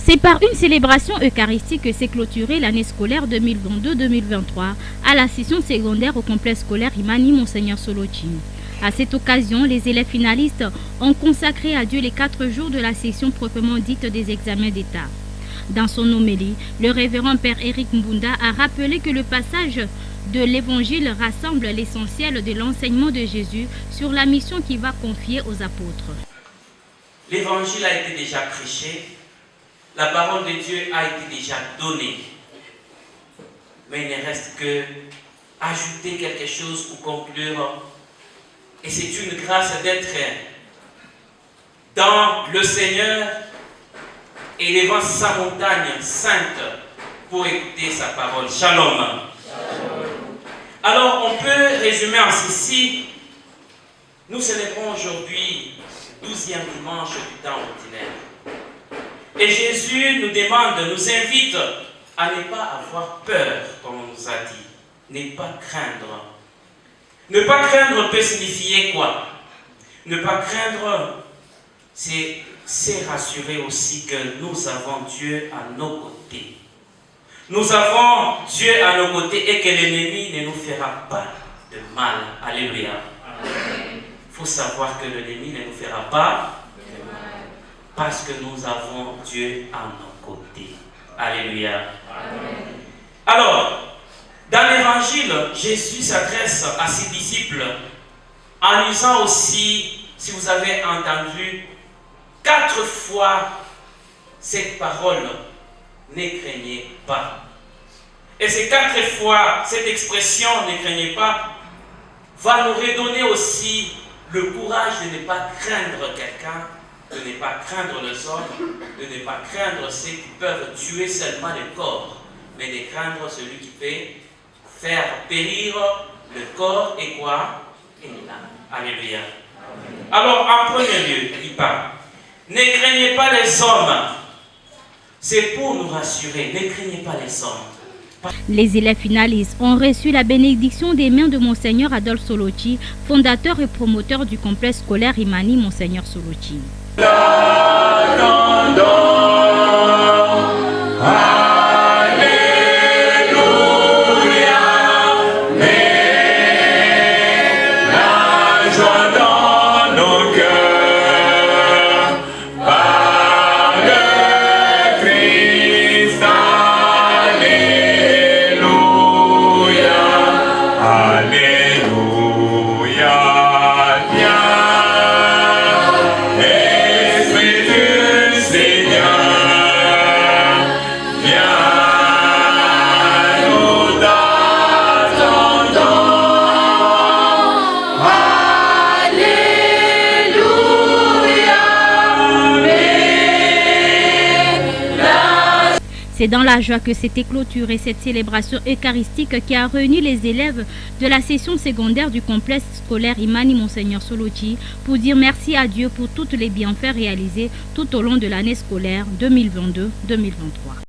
C'est par une célébration eucharistique que s'est clôturée l'année scolaire 2022-2023 à la session secondaire au complexe scolaire Imani Monseigneur Solochi. À cette occasion, les élèves finalistes ont consacré à Dieu les 4 jours de la session proprement dite des examens d'État. Dans son homélie, le révérend Père Éric Mbunda a rappelé que le passage de l'Évangile rassemble l'essentiel de l'enseignement de Jésus sur la mission qu'il va confier aux apôtres. L'Évangile a été déjà prêché, la parole de Dieu a été déjà donnée, mais il ne reste que ajouter quelque chose pour conclure. Et c'est une grâce d'être dans le Seigneur et devant sa montagne sainte pour écouter sa parole. Shalom. Shalom. Alors on peut résumer en ceci. Nous célébrons aujourd'hui le 12e dimanche du temps ordinaire. Et Jésus nous demande, nous invite à ne pas avoir peur, comme on nous a dit. Ne pas craindre. Ne pas craindre peut signifier quoi? Ne pas craindre, c'est rassurer aussi que nous avons Dieu à nos côtés. Nous avons Dieu à nos côtés et que l'ennemi ne nous fera pas de mal. Alléluia. Il faut savoir que l'ennemi ne nous fera pas de mal parce que nous avons Dieu à nos côtés. Alléluia. Amen. Alors, dans l'évangile, Jésus s'adresse à ses disciples en usant aussi, si vous avez entendu, 4 fois cette parole, ne craignez pas. Et ces 4 fois, cette expression, ne craignez pas, va nous redonner aussi le courage de ne pas craindre quelqu'un, de ne pas craindre les hommes, de ne pas craindre ceux qui peuvent tuer seulement le corps, mais de craindre celui qui peut faire périr le corps et quoi? Et l'âme. Alléluia. Alors, en premier lieu, il parle. Ne craignez pas les hommes. C'est pour nous rassurer. Ne craignez pas les hommes. Les élèves finalistes ont reçu la bénédiction des mains de Monseigneur Adolphe Solochi, fondateur et promoteur du complexe scolaire Imani Monseigneur Solochi. C'est dans la joie que s'était clôturée cette célébration eucharistique qui a réuni les élèves de la session secondaire du complexe scolaire Imani Monseigneur Solochi pour dire merci à Dieu pour tous les bienfaits réalisés tout au long de l'année scolaire 2022-2023.